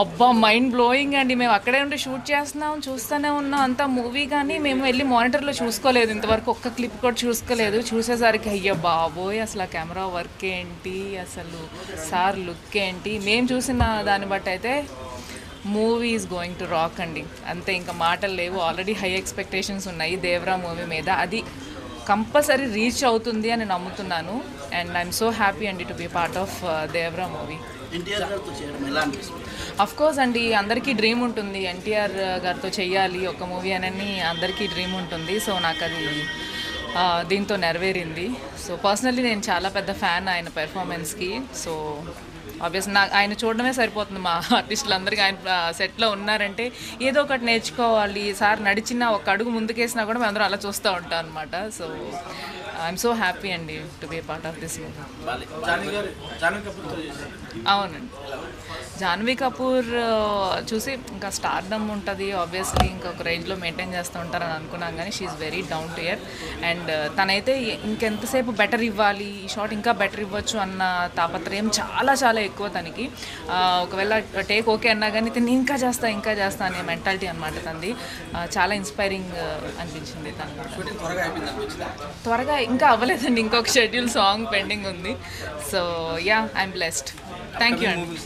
అబ్బా mind blowing అండి. మేము అక్కడే ఉండి షూట్ చేస్తున్నాం, చూస్తూనే ఉన్నాం అంతా మూవీ, కానీ మేము వెళ్ళి మానిటర్లో చూసుకోలేదు ఇంతవరకు, ఒక్క క్లిప్ కూడా చూసుకోలేదు. చూసేసరికి అయ్యో బాబోయ్ అసలు ఆ కెమెరా వర్క్ ఏంటి, అసలు సార్ లుక్ ఏంటి, మేము చూసిన దాన్ని బట్టి అయితే movie is going to rock అండి. అంతే, ఇంకా మాటలు లేవు. ఆల్రెడీ హై ఎక్స్పెక్టేషన్స్ ఉన్నాయి దేవరా మూవీ మీద. అది కంపల్సరీ రీచ్ అవుతుంది అని నమ్ముతున్నాను. అండ్ ఐఎమ్ సో హ్యాపీ అండి to be part of Devara movie. Of course అండి, అందరికీ డ్రీమ్ ఉంటుంది ఎన్టీఆర్ గారితో చెయ్యాలి ఒక మూవీ అని, అందరికీ డ్రీమ్ ఉంటుంది. సో నాకు అది దీంతో నెరవేరింది. సో పర్సనల్లీ నేను చాలా పెద్ద ఫ్యాన్ ఆయన పెర్ఫార్మెన్స్కి. సో ఆబ్వియస్ ఆయన చూడడమే సరిపోతుంది. మా ఆర్టిస్టులందరికీ ఆయన సెట్లో ఉన్నారంటే ఏదో ఒకటి నేర్చుకోవాలి. సార్ నడిచిన ఒక అడుగు ముందుకేసినా కూడా మేము అందరం అలా చూస్తూ ఉంటాం అనమాట. సో ఐఎమ్ సో హ్యాపీ అండి to be part of this movie. అవునండి, జాన్వీ కపూర్ చూసి ఇంకా స్టార్డమ్ ఉంటుంది ఆబ్వియస్లీ, ఇంకొక రేంజ్లో మెయింటైన్ చేస్తూ ఉంటారని అనుకున్నాం, కానీ she's very down to earth. And తనైతే ఇంకెంతసేపు బెటర్ ఇవ్వాలి, ఈ షాట్ ఇంకా బెటర్ ఇవ్వచ్చు అన్న తాపత్రయం చాలా చాలా ఎక్కువ తనకి. ఒకవేళ టేక్ ఓకే అన్నా కానీ తను ఇంకా చేస్తా అనే మెంటాలిటీ అనమాట తనది. చాలా ఇన్స్పైరింగ్ అనిపించింది తను. త్వరగా ఇంకా అవ్వలేదండి, ఇంకొక షెడ్యూల్ సాంగ్ పెండింగ్ ఉంది. So yeah, I'm blessed. Thank you అండి.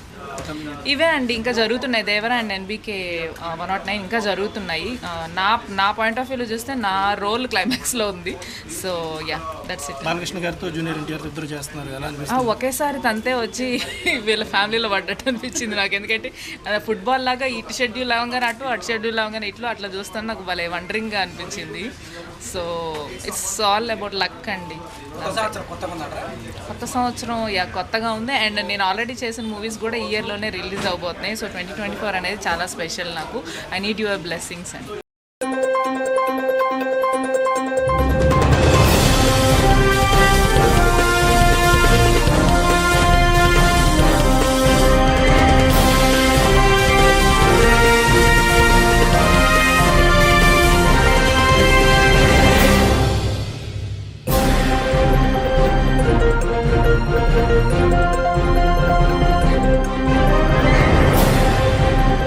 ఇవే అండి ఇంకా జరుగుతున్నాయి, దేవరా అండ్ ఎన్బీకే 109 ఇంకా జరుగుతున్నాయి. నా పాయింట్ ఆఫ్ వ్యూలో చూస్తే నా రోల్ క్లైమాక్స్లో ఉంది. So yeah, that's it. Balakrishna గారితో జూనియర్ ఎన్టీఆర్ ఇద్దరు చేస్తున్నారు, ఒకేసారి తంతే వచ్చి వీళ్ళ ఫ్యామిలీలో పడ్డట్టు అనిపించింది నాకు. ఎందుకంటే ఫుట్బాల్ లాగా ఇటు షెడ్యూల్ అవగానే అటు షెడ్యూల్ అవగానే ఇట్లు అట్లా చూస్తాను, నాకు భలే వండరింగ్గా అనిపించింది. So it's all about luck అండి. కొత్త సంవత్సరం కొత్తగా ఉంది. అండ్ నేను ఆల్రెడీ చేసిన మూవీస్ కూడా ఈ ఇయర్లోనే రిలీజ్ అవబోతున్నాయి. సో 2024 అనేది చాలా స్పెషల్ నాకు. ఐ నీడ్ యువర్ బ్లెస్సింగ్స్ అండి.